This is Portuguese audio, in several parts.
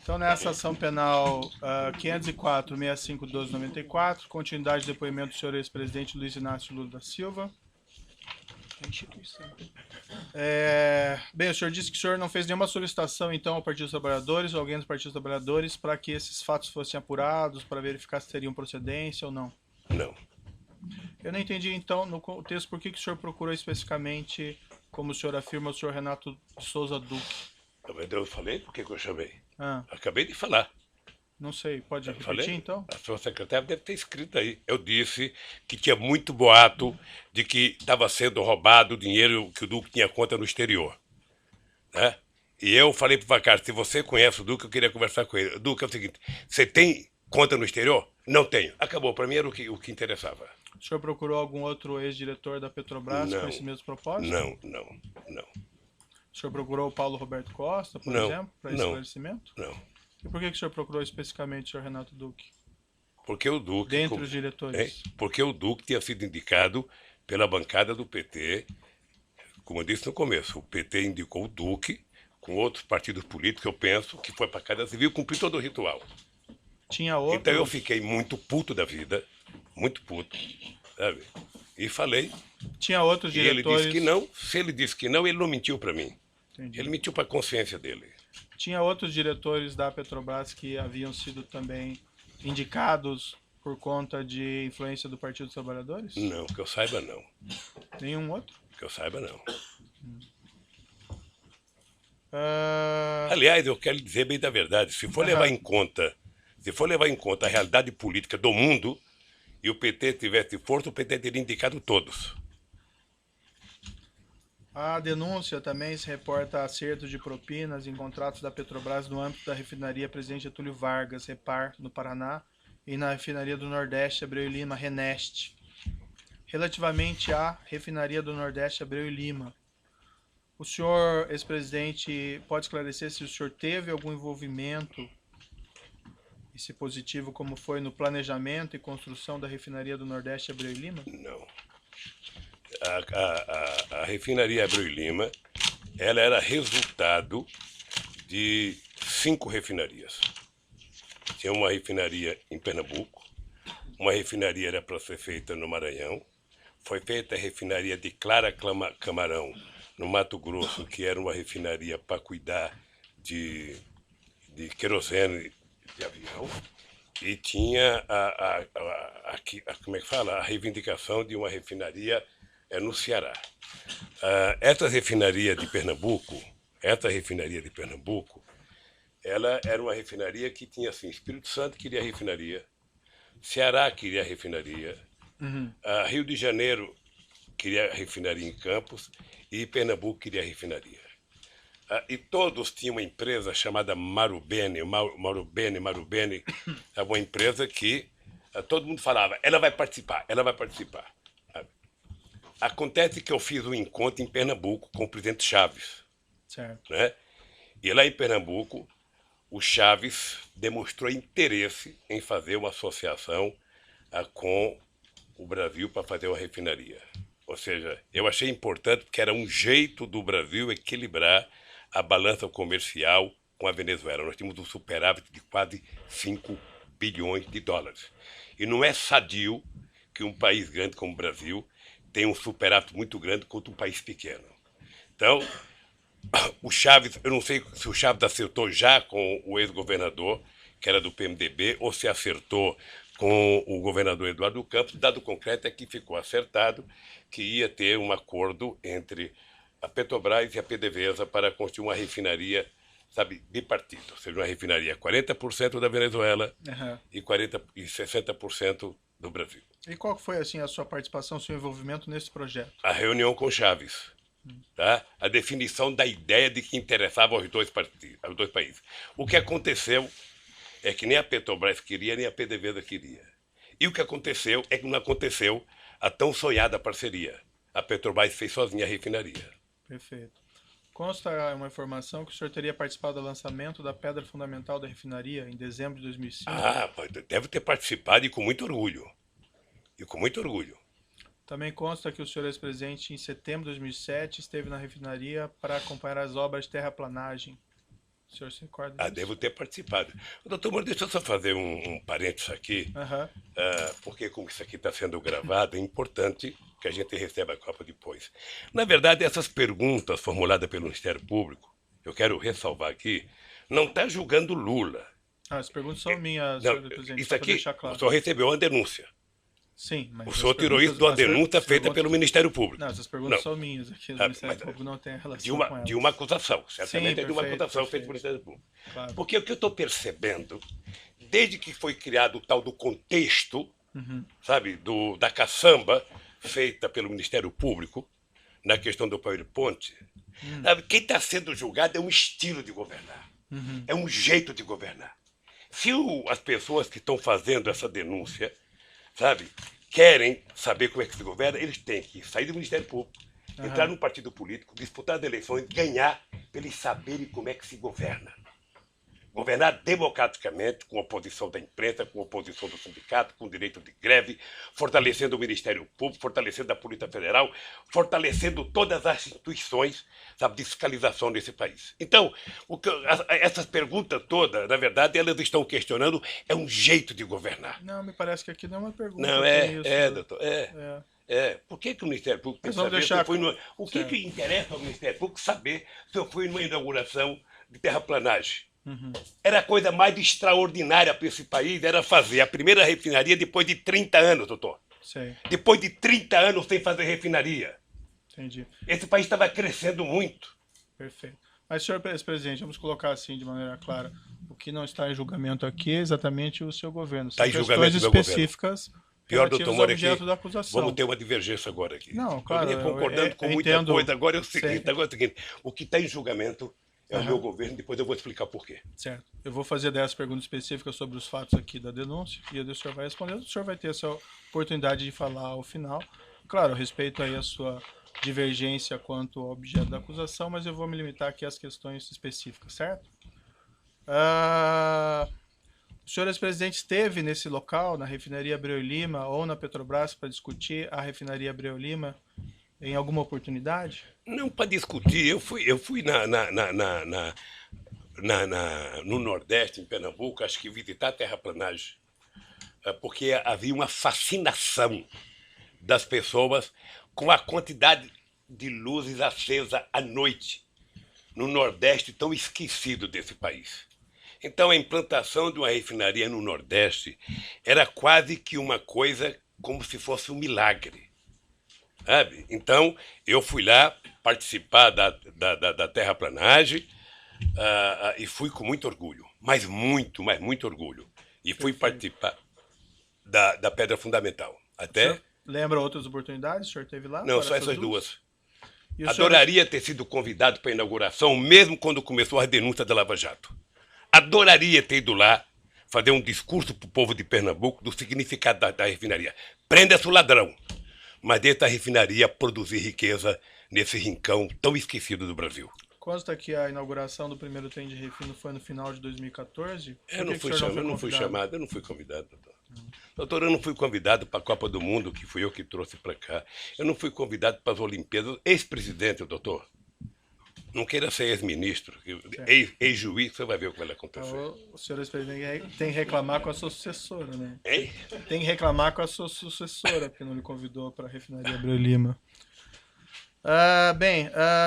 Então, nessa ação penal 504.65.12.94, continuidade de depoimento do senhor ex-presidente Luiz Inácio Lula da Silva. Bem, o senhor disse que o senhor não fez nenhuma solicitação, então, ao Partido dos Trabalhadores ou alguém do Partido dos Trabalhadores para que esses fatos fossem apurados, para verificar se teriam procedência ou não. Não. Eu não entendi, então, no contexto, por que o senhor procurou especificamente, como o senhor afirma, o senhor Renato de Souza Duque. Eu falei por que eu chamei. Ah, Acabei de falar. não sei, pode Eu repetir, falei, então? a sua secretária deve ter escrito aí. Eu disse que tinha muito boato de que estava sendo roubado o dinheiro que o Duque tinha conta no exterior. Né? E eu falei para o Vacari, se você conhece o Duque, eu queria conversar com ele. Duque, é o seguinte, você tem conta no exterior? Não tenho. Acabou, para mim era o que interessava. O senhor procurou algum outro ex-diretor da Petrobras com esse mesmo propósito? Não. O senhor procurou o Paulo Roberto Costa, por exemplo, para esclarecimento? Não. E por que o senhor procurou especificamente o senhor Renato Duque? Porque o Duque... Dentre os diretores? Porque o Duque tinha sido indicado pela bancada do PT. Como eu disse no começo, o PT indicou o Duque com outros partidos políticos, eu penso, que foi para a Casa Civil cumprir todo o ritual. Tinha outros? Então eu fiquei muito puto da vida, muito puto, sabe? E falei. Tinha outros diretores? E ele disse que não. Se ele disse que não, ele não mentiu para mim. Entendi. Ele mentiu para a consciência dele. Tinha outros diretores da Petrobras que haviam sido também indicados por conta de influência do Partido dos Trabalhadores? Não, que eu saiba não. Nenhum outro? Que eu saiba não. Ah, Aliás, eu quero dizer bem da verdade, se for levar em conta a realidade política do mundo e o PT tivesse força, o PT teria indicado todos. A denúncia também se reporta a acerto de propinas em contratos da Petrobras no âmbito da refinaria Presidente Getúlio Vargas, Repar, no Paraná, e na refinaria do Nordeste, Abreu e Lima, Reneste. Relativamente à refinaria do Nordeste, Abreu e Lima, o senhor, ex-presidente, pode esclarecer se o senhor teve algum envolvimento, e se positivo, como foi no planejamento e construção da refinaria do Nordeste, Abreu e Lima? Não. A refinaria Abreu e Lima, ela era resultado de 5 refinarias. Tinha uma refinaria em Pernambuco, uma refinaria era para ser feita no Maranhão, foi feita a refinaria de Clara Camarão, no Mato Grosso, que era uma refinaria para cuidar de querosene de avião, e tinha como é que fala? A reivindicação de uma refinaria no Ceará. Essa refinaria de Pernambuco, ela era uma refinaria que tinha assim, Espírito Santo queria refinaria, Ceará queria refinaria, Rio de Janeiro queria refinaria em Campos e Pernambuco queria refinaria. E todos tinham uma empresa chamada Marubeni, uma empresa que todo mundo falava, ela vai participar. Acontece que eu fiz um encontro em Pernambuco com o presidente Chaves. Certo. Né? E lá em Pernambuco, o Chaves demonstrou interesse em fazer uma associação com o Brasil para fazer uma refinaria. Ou seja, eu achei importante porque era um jeito do Brasil equilibrar a balança comercial com a Venezuela. Nós tínhamos um superávit de quase 5 bilhões de dólares. E não é sadio que um país grande como o Brasil tenha um superávit muito grande contra um país pequeno. Então, o Chaves, eu não sei se o Chaves acertou já com o ex-governador, que era do PMDB, ou se acertou com o governador Eduardo Campos. O dado concreto é que ficou acertado que ia ter um acordo entre a Petrobras e a PDVSA para construir uma refinaria, sabe, bipartido. Ou seja, uma refinaria 40% da Venezuela e 60% do Brasil. E qual foi assim a sua participação, o seu envolvimento nesse projeto? A reunião com Chaves. Tá? A definição da ideia de que interessava aos dois países. O que aconteceu é que nem a Petrobras queria, nem a PDVSA queria. E o que aconteceu é que não aconteceu a tão sonhada parceria. A Petrobras fez sozinha a refinaria. Perfeito. Consta uma informação que o senhor teria participado do lançamento da pedra fundamental da refinaria em dezembro de 2005? Deve ter participado e com muito orgulho. Também consta que o senhor ex-presidente, em setembro de 2007, esteve na refinaria para acompanhar as obras de terraplanagem. O senhor se recorda Ah, disso? devo ter participado. Doutor Moro, deixa eu só fazer um parênteses aqui, Aham. porque como isso aqui está sendo gravado, é importante que a gente receba a Copa depois. Na verdade, essas perguntas formuladas pelo Ministério Público, eu quero ressalvar aqui, não está julgando Lula. As perguntas são minhas, Não, senhor presidente, isso só para aqui, deixar o claro. senhor recebeu uma denúncia. Sim, mas O as senhor tirou isso de uma denúncia feita pelo Ministério Público. Não, essas perguntas Não. são minhas aqui, o Ah, Ministério mas, Público não tem relação de uma, com elas. de uma acusação, certamente Sim, é de uma perfeito, acusação feita perfeito. pelo Ministério Público. Claro. Porque o que eu estou percebendo, desde que foi criado o tal do contexto, sabe, da caçamba feita pelo Ministério Público, na questão do PowerPoint, sabe, quem está sendo julgado é um estilo de governar, é um jeito de governar. Se as pessoas que estão fazendo essa denúncia, sabe, querem saber como é que se governa, eles têm que sair do Ministério Público, entrar num partido político, disputar as eleições, ganhar, para eles saberem como é que se governa. Governar democraticamente, com oposição da imprensa, com oposição do sindicato, com direito de greve, fortalecendo o Ministério Público, fortalecendo a Polícia Federal, fortalecendo todas as instituições, sabe, de fiscalização desse país. Então, essas perguntas todas, na verdade, elas estão questionando é um jeito de governar. Não, me parece que aqui não é uma pergunta. Não, doutor, Por que o Ministério Público tem que saber se eu fui no... O que interessa ao Ministério Público saber se eu fui numa inauguração de terraplanagem? Era a coisa mais extraordinária para esse país, era fazer a primeira refinaria depois de 30 anos, doutor. Sei. Depois de 30 anos sem fazer refinaria. Entendi. Esse país estava crescendo muito. Perfeito. Mas, senhor presidente, vamos colocar assim de maneira clara. O que não está em julgamento aqui é exatamente o seu governo. São Está em julgamento questões do meu específicas Pior, doutor relativas ao Moura, objeto aqui, da acusação. vamos ter uma divergência agora aqui. Não, claro. Eu vinha concordando com muita entendo. coisa. Agora é o seguinte, Sei. o que está em julgamento é o meu governo, depois eu vou explicar por quê. Certo. Eu vou fazer 10 perguntas específicas sobre os fatos aqui da denúncia e o senhor vai responder. O senhor vai ter essa oportunidade de falar ao final. Claro, eu respeito aí a sua divergência quanto ao objeto da acusação, mas eu vou me limitar aqui às questões específicas, certo? O senhor ex-presidente esteve nesse local, na refinaria Abreu e Lima ou na Petrobras, para discutir a refinaria Abreu e Lima em alguma oportunidade? Não para discutir, eu fui no Nordeste, em Pernambuco, acho que visitar a terraplanagem, porque havia uma fascinação das pessoas com a quantidade de luzes acesas à noite no Nordeste tão esquecido desse país. Então a implantação de uma refinaria no Nordeste era quase que uma coisa como se fosse um milagre. Sabe? Então eu fui lá participar da terraplanagem e fui com muito orgulho, mas muito orgulho. E fui participar da Pedra Fundamental. Até... Lembra outras oportunidades? O senhor teve lá? Não, só essas duas. E o Adoraria ter sido convidado para a inauguração, mesmo quando começou a denúncia da Lava Jato. Adoraria ter ido lá fazer um discurso para o povo de Pernambuco do significado da refinaria. Prenda-se o ladrão, mas deixa a refinaria produzir riqueza nesse rincão tão esquecido do Brasil. Consta que a inauguração do primeiro trem de refino foi no final de 2014? Eu não fui chamado, eu não fui convidado, doutor. Doutor, eu não fui convidado para a Copa do Mundo, que fui eu que trouxe para cá. Eu não fui convidado para as Olimpíadas. Ex-presidente, doutor. Não queira ser ex-ministro, ex-juiz, você vai ver o que vai acontecer. O senhor ex-presidente tem que reclamar com a sua sucessora, né? Hein? Tem que reclamar com a sua sucessora, porque não lhe convidou para a refinaria Abreu e Lima.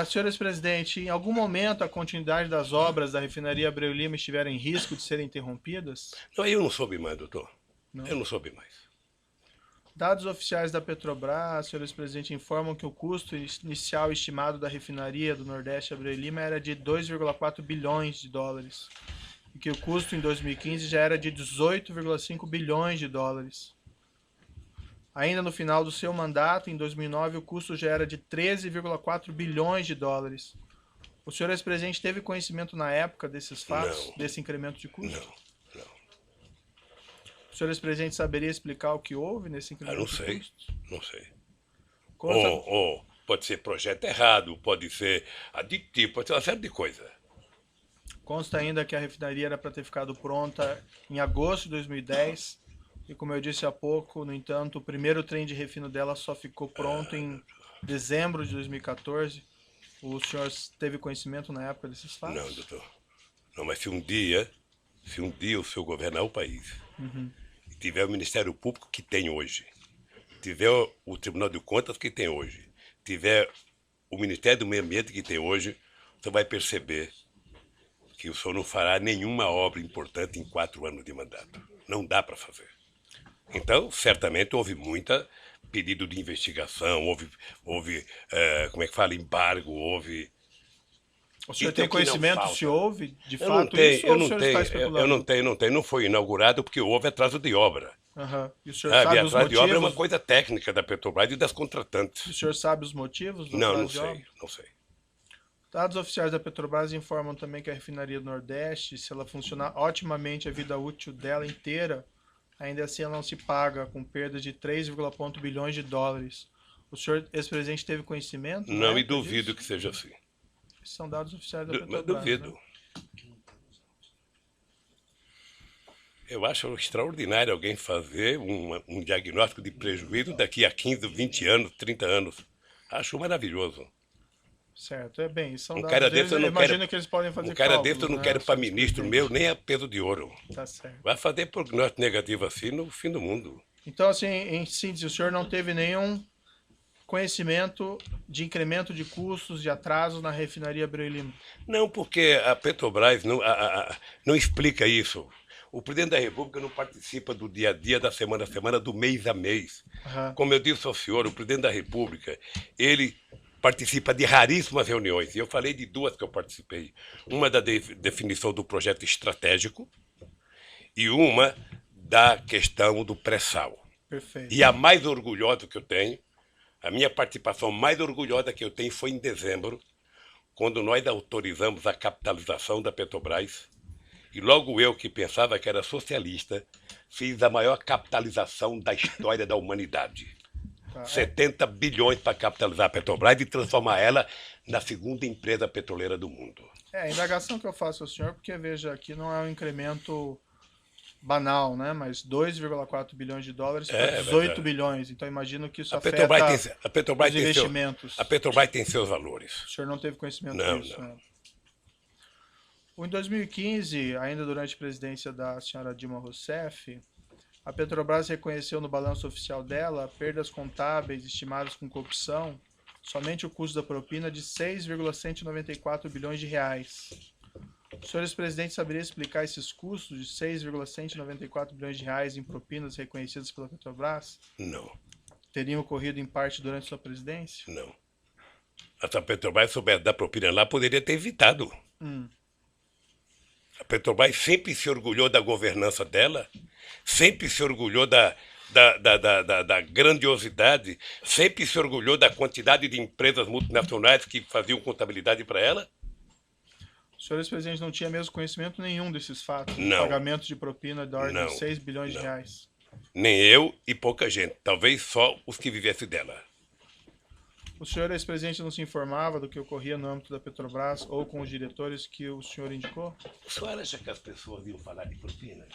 Senhor ex-presidente, em algum momento a continuidade das obras da refinaria Abreu e Lima estiveram em risco de serem interrompidas? Não, eu não soube mais, doutor. Não? Eu não soube mais. Dados oficiais da Petrobras, senhor ex-presidente, informam que o custo inicial estimado da refinaria do Nordeste Abreu e Lima era de 2,4 bilhões de dólares e que o custo em 2015 já era de 18,5 bilhões de dólares. Ainda no final do seu mandato, em 2009, o custo já era de 13,4 bilhões de dólares. O senhor ex-presidente teve conhecimento na época desses fatos, Não. desse incremento de custo? Não. O senhor ex-presidente saberia explicar o que houve nesse incremento de custo? Não sei. Consta... Pode ser projeto errado, pode ser aditivo, pode ser uma série de coisas. Consta ainda que a refinaria era para ter ficado pronta em agosto de 2010 e, como eu disse há pouco, no entanto, o primeiro trem de refino dela só ficou pronto em dezembro de 2014. O senhor teve conhecimento na época desses fatos? Não, doutor. Não, mas se um dia o senhor governar o país, e tiver o Ministério Público que tem hoje, tiver o Tribunal de Contas que tem hoje, tiver o Ministério do Meio Ambiente que tem hoje, você vai perceber que o senhor não fará nenhuma obra importante em 4 anos de mandato. Não dá para fazer. Então, certamente houve muita pedido de investigação, houve como é que fala, embargo, houve... O senhor Isso tem é o que não conhecimento falta. se houve, de Eu não fato, tenho, isso, ou o senhor está especulando? não tenho. Não foi inaugurado porque houve atraso de obra. Aham. E o senhor Sabe, sabe os atraso de obra é uma motivos? coisa técnica da Petrobras e das O contratantes. senhor sabe os motivos do Não, atraso não de obra? sei, não sei. Dados oficiais da Petrobras informam também que a refinaria do Nordeste, se ela funcionar otimamente a vida útil dela inteira, ainda assim ela não se paga, com perda de 3,1 bilhões de dólares. O senhor, ex-presidente, teve conhecimento? na Não, e época duvido disso? que seja assim. Esses são dados oficiais da Mas Petrobras. duvido. Né? Eu acho extraordinário alguém fazer um diagnóstico de prejuízo daqui a 15, 20 anos, 30 anos. Acho maravilhoso. Certo, é bem, são Um dados cara deles, desse eu eu não imagino quero. que eles podem fazer Um cara cálculos, desse eu não né, quero para senhor ministro presidente? meu nem a peso de ouro. Tá certo. Vai fazer prognóstico negativo assim no fim do mundo. Então, assim, em síntese, o senhor não teve nenhum conhecimento de incremento de custos, de atrasos na refinaria Abreu e Lima? Não, porque a Petrobras não explica isso. O presidente da República não participa do dia a dia, da semana a semana, do mês a mês. Aham. Como eu disse ao senhor, o presidente da República, ele participa de raríssimas reuniões. E eu falei de 2 que eu participei. Uma da definição do projeto estratégico e uma da questão do pré-sal. Perfeito. E a mais orgulhosa que eu tenho, a minha participação mais orgulhosa que eu tenho foi em dezembro, quando nós autorizamos a capitalização da Petrobras. E logo eu, que pensava que era socialista, fiz a maior capitalização da história da humanidade. Tá. 70 bilhões para capitalizar a Petrobras e transformar ela na segunda empresa petroleira do mundo. A indagação que eu faço ao senhor, porque veja, aqui não é um incremento banal, né? Mas 2,4 bilhões de dólares para 18 verdade. bilhões. Então imagino que isso A afeta Petrobras os tem investimentos. a Petrobras tem seus valores. O senhor não teve conhecimento Não, disso, não. né? Em 2015, ainda durante a presidência da senhora Dilma Rousseff, a Petrobras reconheceu no balanço oficial dela perdas contábeis estimadas com corrupção, somente o custo da propina de 6,194 bilhões de reais. O senhor ex-presidente saberia explicar esses custos de 6,194 bilhões de reais em propinas reconhecidas pela Petrobras? Não, Teriam ocorrido em parte durante sua presidência? não. Se a Petrobras soubesse dar propina lá, poderia ter evitado. A Petrobras sempre se orgulhou da governança dela, sempre se orgulhou da grandiosidade, sempre se orgulhou da quantidade de empresas multinacionais que faziam contabilidade para ela. O senhor ex-presidente não tinha mesmo conhecimento nenhum desses fatos? Não. Pagamento de propina da ordem Não. de 6 bilhões de Não. reais. Nem eu e pouca gente, talvez só os que vivessem dela. O senhor ex-presidente não se informava do que ocorria no âmbito da Petrobras ou com os diretores que o senhor indicou? O senhor acha que as pessoas iam falar de propina?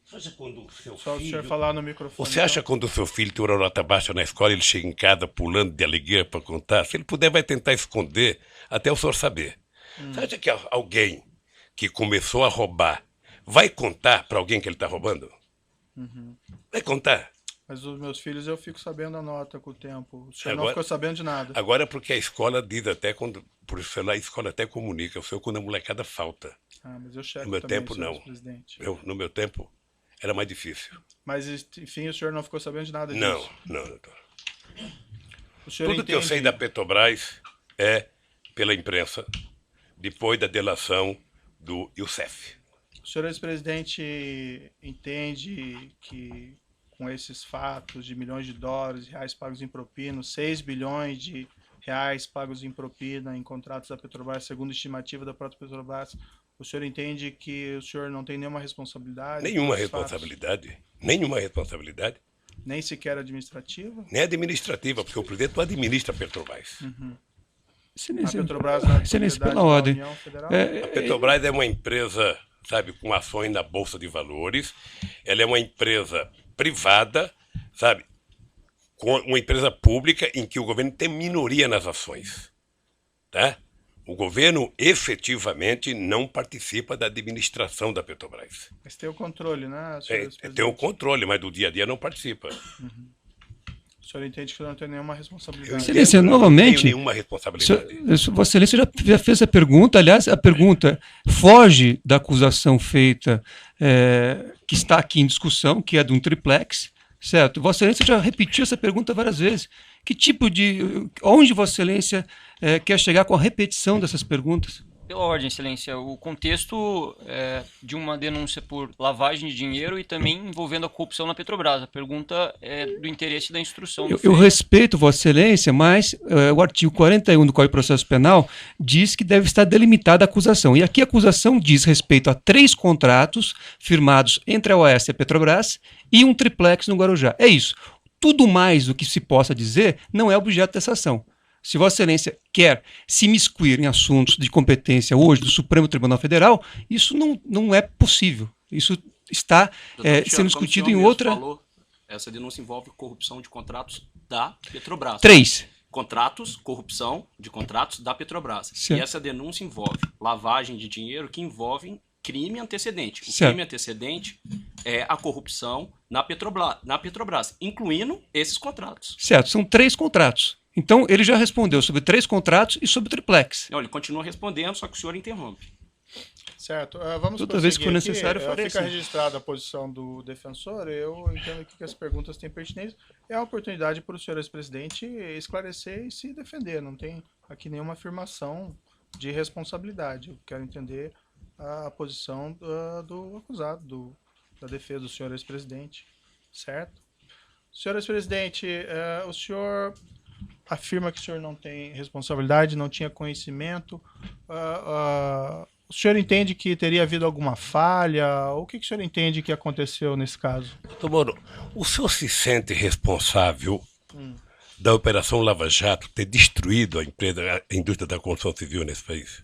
Você acha quando o seu Só o filho... senhor falar no microfone. Você acha então? quando o seu filho tem uma nota baixa na escola, ele chega em casa pulando de alegria para contar? Se ele puder, vai tentar esconder até o senhor saber. Você acha que alguém que começou a roubar vai contar para alguém que ele está roubando? Vai contar. Mas os meus filhos eu fico sabendo a nota com o tempo. O senhor não Agora- ficou sabendo de nada. Agora porque a escola diz até quando, por isso lá a escola até comunica, o senhor quando a molecada falta. Ah, mas eu checo No meu também, tempo, senhor não. ex-presidente. No meu tempo era mais difícil. Mas, enfim, o senhor não ficou sabendo de nada disso? Não, não, doutor. O senhor Tudo que eu sei da Petrobras é pela imprensa, depois da delação do Youssef. O senhor ex-presidente entende que com esses fatos de milhões de dólares, reais pagos em propina, 6 bilhões de reais pagos em propina em contratos da Petrobras, segundo a estimativa da própria Petrobras, o senhor entende que o senhor não tem nenhuma responsabilidade? Nenhuma por esses fatos? responsabilidade. Nenhuma responsabilidade. Nem sequer administrativa? Nem administrativa, porque o presidente não administra a Petrobras. A Petrobras não é Excelência, propriedade pela da ordem. União Federal? A Petrobras é uma empresa, sabe, com ações na Bolsa de Valores. Ela é uma empresa privada, sabe, com uma empresa pública em que o governo tem minoria nas ações. Tá? O governo efetivamente não participa da administração da Petrobras. Mas tem o controle, né, senhor presidente? Tem o controle, mas do dia a dia não participa. O senhor entende que não tem nenhuma responsabilidade? Excelência, novamente, não tenho nenhuma responsabilidade. Vossa Excelência já fez a pergunta, aliás, a pergunta foge da acusação feita, que está aqui em discussão, que é de um triplex, certo? Vossa Excelência já repetiu essa pergunta várias vezes. Que tipo de... Onde Vossa Excelência quer chegar com a repetição dessas perguntas? Pela ordem, Excelência, o contexto de uma denúncia por lavagem de dinheiro e também envolvendo a corrupção na Petrobras. A pergunta é do interesse da instrução. Eu respeito Vossa Excelência, mas o artigo 41 do Código de Processo Penal diz que deve estar delimitada a acusação. E aqui a acusação diz respeito a 3 contratos firmados entre a OAS e a Petrobras e um triplex no Guarujá. É isso. Tudo mais do que se possa dizer não é objeto dessa ação. Se Vossa Excelência quer se imiscuir em assuntos de competência hoje do Supremo Tribunal Federal, isso não é possível. Isso está sendo discutido em outra... Falou, essa denúncia envolve corrupção de contratos da Petrobras. 3. Contratos, corrupção de contratos da Petrobras. Certo. E essa denúncia envolve lavagem de dinheiro que envolve crime antecedente. O Certo. crime antecedente é a corrupção na Petrobras, incluindo esses contratos. Certo, são 3 contratos. Então, ele já respondeu sobre 3 contratos e sobre o triplex. Não, ele continua respondendo, só que o senhor interrompe. Certo. Vamos Toda vez que for prosseguir necessário, aqui. farei Fica assim. registrada a posição do defensor. Eu entendo aqui que as perguntas têm pertinência. É a oportunidade para o senhor ex-presidente esclarecer e se defender. Não tem aqui nenhuma afirmação de responsabilidade. Eu quero entender a posição do acusado, da defesa do senhor ex-presidente. Certo? Senhor ex-presidente, o senhor afirma que o senhor não tem responsabilidade, não tinha conhecimento. O senhor entende que teria havido alguma falha? O que o senhor entende que aconteceu nesse caso? Doutor Moro, o senhor se sente responsável da Operação Lava Jato ter destruído a indústria da construção civil nesse país?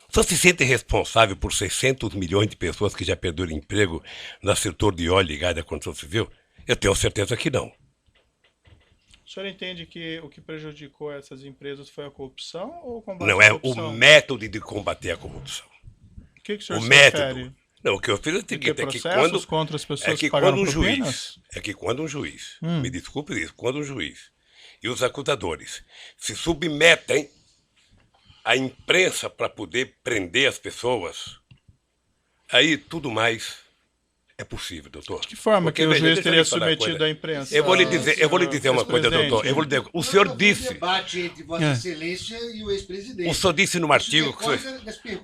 O senhor se sente responsável por 600 milhões de pessoas que já perderam emprego no setor de óleo e gás da construção civil? Eu tenho certeza que não. O senhor entende que o que prejudicou essas empresas foi a corrupção ou o combate Não, à é corrupção? o método de combater a corrupção. O que o senhor O se método. refere? Não, o que eu fiz é o De ter seguinte, é que processos contra as pessoas que pagaram propinas? quando um juiz, me desculpe isso, quando um juiz e os acusadores se submetem à imprensa para poder prender as pessoas, aí tudo mais é possível, doutor. De que forma Porque, que o veja, juiz deixa eu teria lhe falar uma submetido coisa. à imprensa? Eu vou lhe dizer uma coisa, doutor. O senhor disse, debate entre Vossa Excelência e o ex-presidente. o senhor disse num artigo que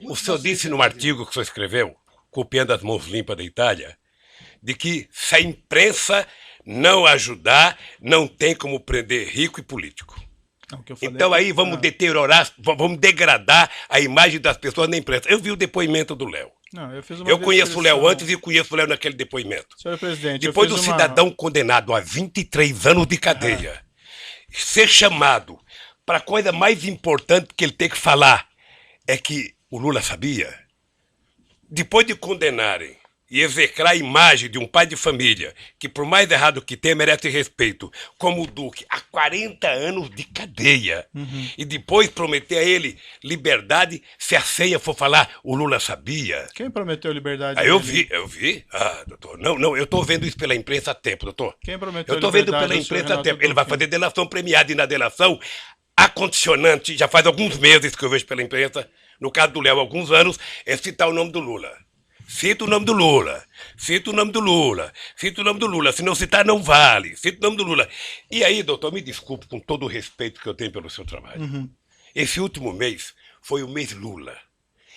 o senhor disse num artigo que o senhor escreveu, copiando as mãos limpas da Itália, de que se a imprensa não ajudar, não tem como prender rico e político. Não, o que eu falei Então é que- aí vamos deteriorar, vamos degradar a imagem das pessoas na imprensa. Eu vi o depoimento do Léo. Não, eu fiz uma Eu conheço o Léo descrição. antes e conheço o Léo naquele depoimento. Senhor presidente, eu Depois fiz do uma- cidadão condenado a 23 anos de cadeia ser chamado para a coisa mais importante que ele tem que falar é que o Lula sabia. Depois de condenarem e execrar a imagem de um pai de família que, por mais errado que tenha, merece respeito, como o Duque, há 40 anos de cadeia, e depois prometer a ele liberdade se a senha for falar o Lula sabia. Quem prometeu liberdade? Ah, eu dele? vi. Ah, doutor, não, eu estou vendo isso pela imprensa há tempo, doutor. Quem prometeu Eu estou vendo liberdade pela ao senhor imprensa há Renato tempo. Ele vai Duque? fazer delação premiada e na delação, a condicionante, já faz alguns meses que eu vejo pela imprensa, no caso do Léo, há alguns anos, é citar o nome do Lula. Cita o nome do Lula, cita o nome do Lula, cita o nome do Lula, se não citar não vale, cita o nome do Lula. E aí, doutor, me desculpe com todo o respeito que eu tenho pelo seu trabalho. Esse último mês foi o mês Lula,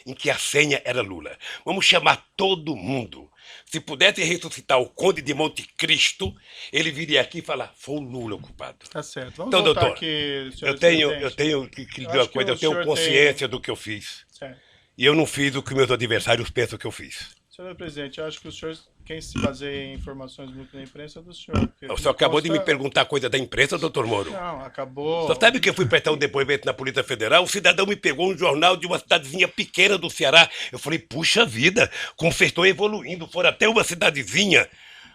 em que a senha era Lula. Vamos chamar todo mundo. Se pudesse ressuscitar o Conde de Monte Cristo, ele viria aqui e falar, foi o Lula o culpado. Tá certo. Vamos Então, voltar doutor, aqui, senhor eu tenho presidente. que lhe Eu dizer uma acho que coisa, o eu tenho senhor consciência do que eu fiz. Certo. E eu não fiz o que meus adversários pensam que eu fiz. Senhor presidente, eu acho que o senhor, quem se baseia em informações muito da imprensa é do senhor. porque O senhor acabou de me consta- perguntar coisa da imprensa, doutor Moro. Não, acabou. Só sabe que eu fui prestar um depoimento na Polícia Federal? O cidadão me pegou um jornal de uma cidadezinha pequena do Ceará. Eu falei, puxa vida, como vocês estão evoluindo. Foram até uma cidadezinha,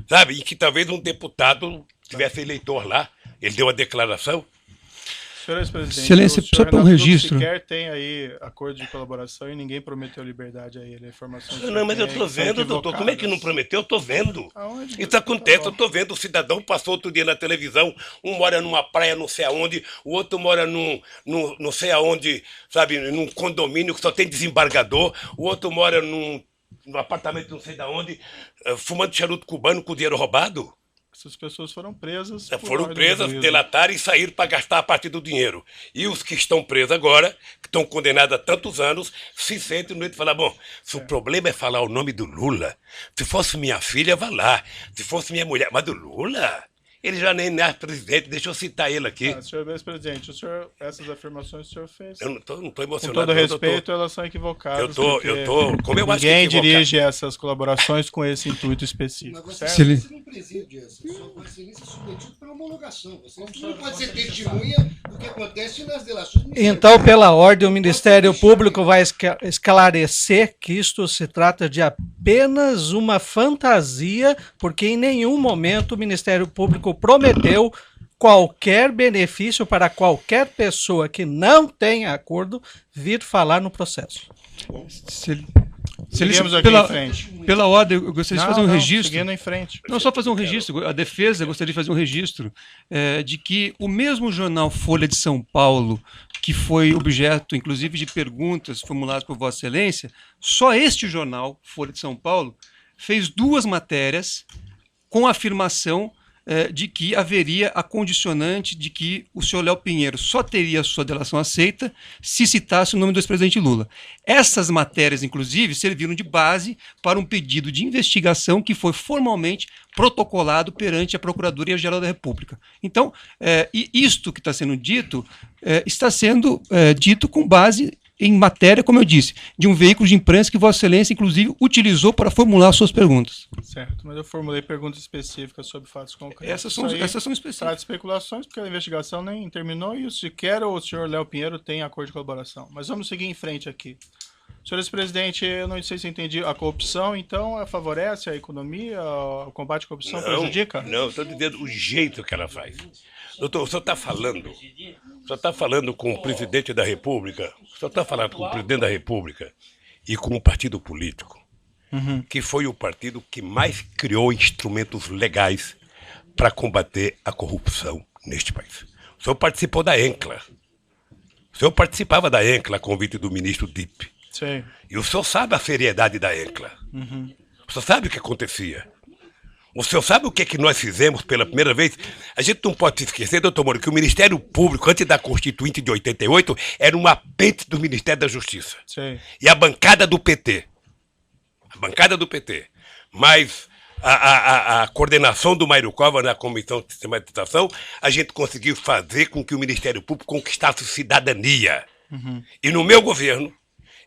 sabe? Em que talvez um deputado tivesse eleitor lá. Ele deu a declaração. Senhor ex-presidente, Excelência, o só senhor para um Renato Dube registro. sequer tem aí acordo de colaboração e ninguém prometeu liberdade a ele. A informação que o senhor Não, mas eu tem tô é que são vendo, doutor. Como é que não equivocadas. prometeu? Eu tô vendo. Aonde? Isso acontece, Tá bom. eu tô vendo. O cidadão passou outro dia na televisão, um mora numa praia não sei aonde, o outro mora num não sei aonde, sabe, num condomínio que só tem desembargador, o outro mora num apartamento não sei de onde, fumando charuto cubano com dinheiro roubado. Essas pessoas foram presas. por Foram ordem do presas, juízo. delataram e saíram para gastar a parte do dinheiro. E os que estão presos agora, que estão condenados há tantos anos, se sentem no meio de falar, bom, se o problema é falar o nome do Lula, se fosse minha filha, vá lá. Se fosse minha mulher, mas do Lula? Ele já nem é presidente, deixa eu citar ele aqui. Senhor ex-presidente, essas afirmações que o senhor fez, Eu não tô com emocionado. todo não, respeito, elas são equivocadas. porque como eu acho que ninguém equivocado. dirige essas colaborações com esse intuito Mas específico, Vossa certo? Excelência não preside essa. Vossa Excelência é submetido para homologação. Você não pode ser testemunha do que acontece nas delações. Então, pela ordem, o Ministério Público vai esclarecer que isto se trata de apenas uma fantasia, porque em nenhum momento o Ministério Público prometeu qualquer benefício para qualquer pessoa que não tenha acordo vir falar no processo. Seguimos aqui em frente. Pela ordem, eu gostaria de fazer um registro. Seguindo em frente. Não, só fazer um registro. A defesa gostaria de fazer um registro de que o mesmo jornal Folha de São Paulo, que foi objeto, inclusive, de perguntas formuladas por Vossa Excelência, só este jornal, Folha de São Paulo, fez 2 matérias com a afirmação de que haveria a condicionante de que o senhor Léo Pinheiro só teria a sua delação aceita se citasse o nome do ex-presidente Lula. Essas matérias, inclusive, serviram de base para um pedido de investigação que foi formalmente protocolado perante a Procuradoria-Geral da República. Então, isto que está sendo dito, está sendo dito com base em matéria, como eu disse, de um veículo de imprensa que Vossa Excelência, inclusive, utilizou para formular suas perguntas. Certo, mas eu formulei perguntas específicas sobre fatos concretos. Essas são específicas. Trata de especulações, porque a investigação nem terminou e sequer o senhor Léo Pinheiro tem acordo de colaboração. Mas vamos seguir em frente aqui. Senhor ex-presidente, eu não sei se entendi, a corrupção, então, favorece a economia, o combate à corrupção prejudica? Não, estou dizendo o jeito que ela faz. Doutor, o senhor está falando com o presidente da República, o senhor está falando com o presidente da República e com um partido político, que foi o partido que mais criou instrumentos legais para combater a corrupção neste país. O senhor participou da ENCLA. O senhor participava da ENCLA a convite do ministro Dipp. Sim. E o senhor sabe a seriedade da ENCLA. O senhor sabe o que acontecia. O senhor sabe o que é que nós fizemos pela primeira vez? A gente não pode se esquecer, doutor Moro, que o Ministério Público, antes da Constituinte de 88, era um apêndice do Ministério da Justiça. Sim. E a bancada do PT. A bancada do PT. Mas a coordenação do Mário Cova na Comissão de Sistematização, a gente conseguiu fazer com que o Ministério Público conquistasse cidadania. E no meu governo,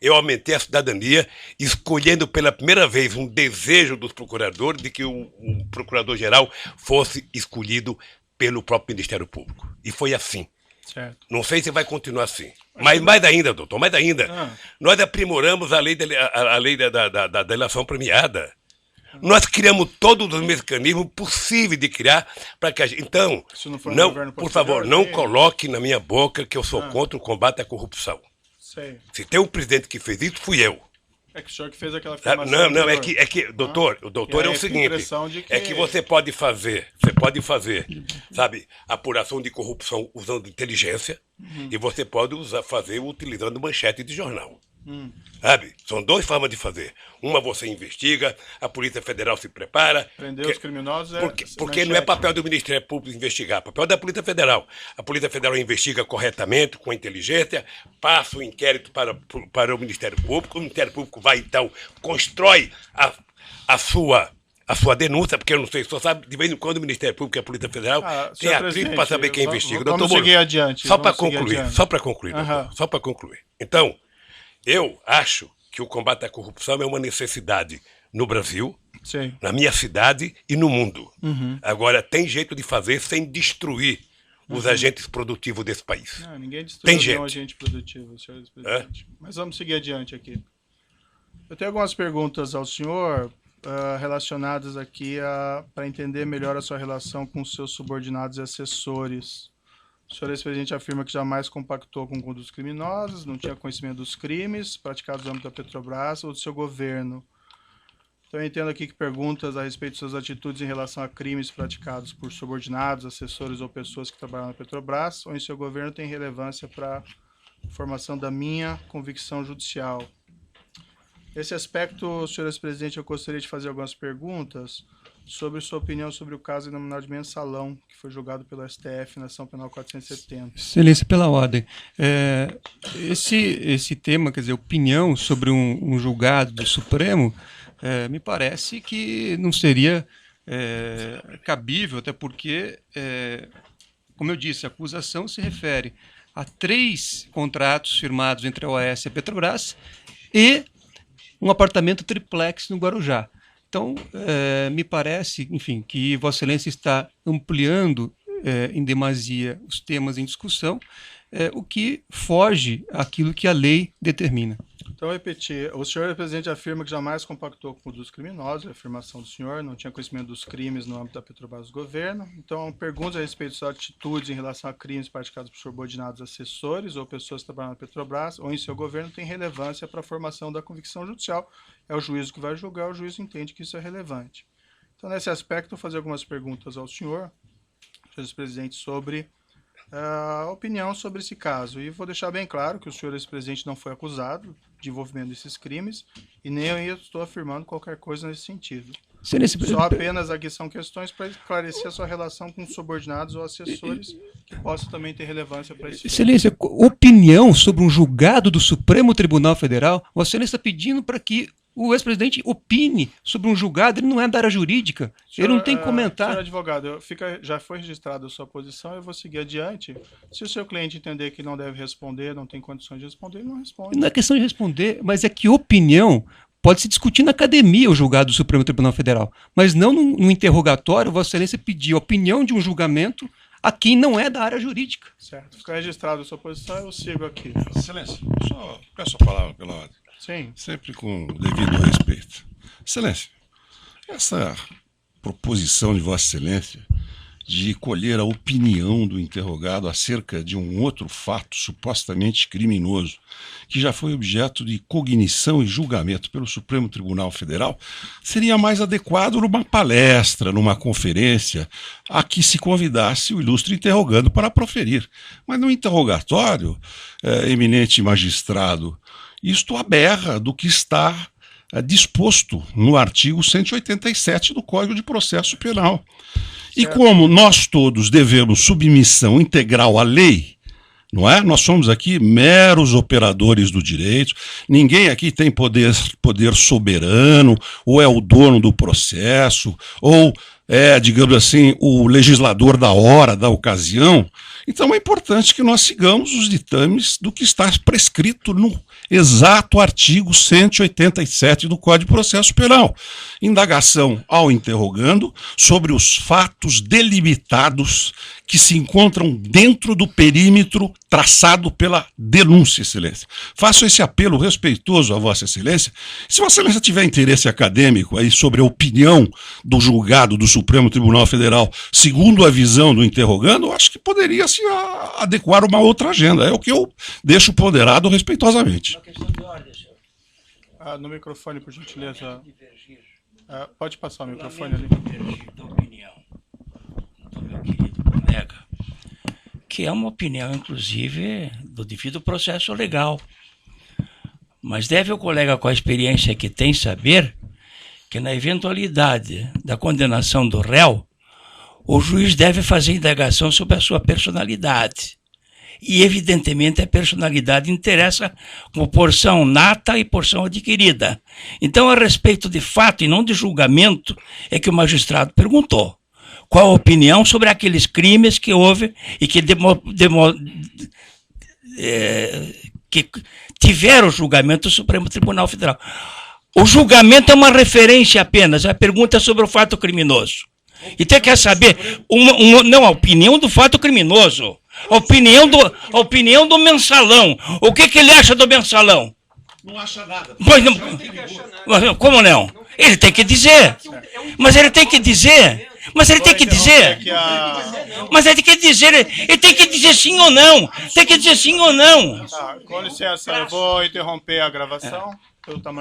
eu aumentei a cidadania, escolhendo pela primeira vez um desejo dos procuradores de que o procurador-geral fosse escolhido pelo próprio Ministério Público. E foi assim. Certo. Não sei se vai continuar assim. Mas mais ainda, doutor, mais ainda. Nós aprimoramos a lei da delação premiada. Nós criamos todos os mecanismos possíveis de criar para que a gente... Então, por favor, não coloque na minha boca que eu sou contra o combate à corrupção. Sei. Se tem um presidente que fez isso, fui eu. É que o senhor que fez aquela afirmação. Não, é que, doutor, o doutor é o seguinte, é que você pode fazer, sabe, apuração de corrupção usando inteligência e você pode fazer utilizando manchete de jornal. Sabe? São 2 formas de fazer. Uma você investiga, a Polícia Federal se prepara. Prender os criminosos porque não é papel do Ministério Público investigar, é papel da Polícia Federal. A Polícia Federal investiga corretamente, com inteligência, passa o inquérito para o Ministério Público, o Ministério Público vai, então, constrói a sua denúncia, porque eu não sei, só sabe, de vez em quando o Ministério Público e a Polícia Federal tem atrito para saber quem investiga. Vamos seguir adiante. Só para concluir, doutor. Então, eu acho que o combate à corrupção é uma necessidade no Brasil, Sim. na minha cidade e no mundo. Agora, tem jeito de fazer sem destruir os agentes produtivos desse país. Não, ninguém destruiu Tem nenhum agente produtivo, senhor presidente. Mas vamos seguir adiante aqui. Eu tenho algumas perguntas ao senhor relacionadas aqui para entender melhor a sua relação com os seus subordinados e assessores. O senhor ex-presidente afirma que jamais compactou com condutas criminosas, não tinha conhecimento dos crimes praticados no âmbito da Petrobras ou do seu governo. Então, eu entendo aqui que perguntas a respeito de suas atitudes em relação a crimes praticados por subordinados, assessores ou pessoas que trabalham na Petrobras ou em seu governo têm relevância para a formação da minha convicção judicial. Nesse aspecto, senhor ex-presidente, eu gostaria de fazer algumas perguntas sobre sua opinião sobre o caso denominado de Mensalão, que foi julgado pelo STF na ação penal 470. Excelência, pela ordem. Esse tema, quer dizer, opinião sobre um julgado do Supremo, me parece que não seria cabível, até porque, como eu disse, a acusação se refere a 3 contratos firmados entre a OAS e a Petrobras e um apartamento triplex no Guarujá. Então, me parece, enfim, que Vossa Excelência está ampliando em demasia os temas em discussão, o que foge àquilo que a lei determina. Então, eu repetir, o senhor presidente afirma que jamais compactou com condutas criminosas, a afirmação do senhor, não tinha conhecimento dos crimes no âmbito da Petrobras do governo. Então, perguntas a respeito de suas atitudes em relação a crimes praticados por subordinados assessores ou pessoas que trabalham na Petrobras ou em seu governo tem relevância para a formação da convicção judicial. É o juízo que vai julgar, o juiz entende que isso é relevante. Então, nesse aspecto, eu vou fazer algumas perguntas ao senhor ex-presidente, sobre a opinião sobre esse caso. E vou deixar bem claro que o senhor ex-presidente não foi acusado de envolvimento desses crimes e nem eu estou afirmando qualquer coisa nesse sentido. Só apenas aqui são questões para esclarecer a sua relação com subordinados ou assessores que possam também ter relevância para esse Excelência, opinião sobre um julgado do Supremo Tribunal Federal, Vossa Excelência está pedindo para que o ex-presidente opine sobre um julgado, ele não é da área jurídica, senhor, ele não tem que comentar. Senhor advogado, já foi registrada a sua posição, eu vou seguir adiante. Se o seu cliente entender que não deve responder, não tem condições de responder, ele não responde. Não é questão de responder, mas é que opinião pode se discutir na academia o julgado do Supremo Tribunal Federal, mas não no interrogatório. Vossa Excelência pediu a opinião de um julgamento a quem não é da área jurídica. Certo. Fica registrada a sua posição, eu sigo aqui. Excelência, só peço a palavra pela ordem. Sim. Sempre com o devido respeito. Excelência, essa proposição de Vossa Excelência de colher a opinião do interrogado acerca de um outro fato supostamente criminoso, que já foi objeto de cognição e julgamento pelo Supremo Tribunal Federal, seria mais adequado numa palestra, numa conferência, a que se convidasse o ilustre interrogando para proferir. Mas no interrogatório, eminente magistrado, isto aberra do que está disposto no artigo 187 do Código de Processo Penal. E como nós todos devemos submissão integral à lei, não é? Nós somos aqui meros operadores do direito, ninguém aqui tem poder soberano, ou é o dono do processo, ou é, digamos assim, o legislador da hora, da ocasião. Então é importante que nós sigamos os ditames do que está prescrito no exato artigo 187 do Código de Processo Penal. Indagação ao interrogando sobre os fatos delimitados que se encontram dentro do perímetro traçado pela denúncia, Excelência. Faço esse apelo respeitoso a Vossa Excelência. Se Vossa Excelência tiver interesse acadêmico aí sobre a opinião do julgado do Supremo Tribunal Federal, segundo a visão do interrogando, eu acho que poderia se adequar uma outra agenda. É o que eu deixo ponderado respeitosamente. Uma questão de ordem, senhor. No microfone, por gentileza. Pode passar o microfone ali. Divergir da opinião do meu querido colega, que é uma opinião, inclusive, do devido processo legal. Mas deve o colega, com a experiência que tem, saber que na eventualidade da condenação do réu, o juiz deve fazer indagação sobre a sua personalidade. E, evidentemente, a personalidade interessa como porção nata e porção adquirida. Então, a respeito de fato e não de julgamento, é que o magistrado perguntou qual a opinião sobre aqueles crimes que houve e que que tiveram o julgamento do Supremo Tribunal Federal. O julgamento é uma referência apenas, a pergunta é sobre o fato criminoso. Então quer saber, não, a opinião do fato criminoso, a opinião do mensalão. O que ele acha do mensalão? Não acha nada. Pois não, como não? Ele tem que dizer. Mas ele tem que dizer. Mas ele tem que dizer. Mas ele tem que dizer. Ele tem que dizer sim ou não. Tem que dizer sim ou não. Tá, com licença, eu vou interromper a gravação pelo tamanho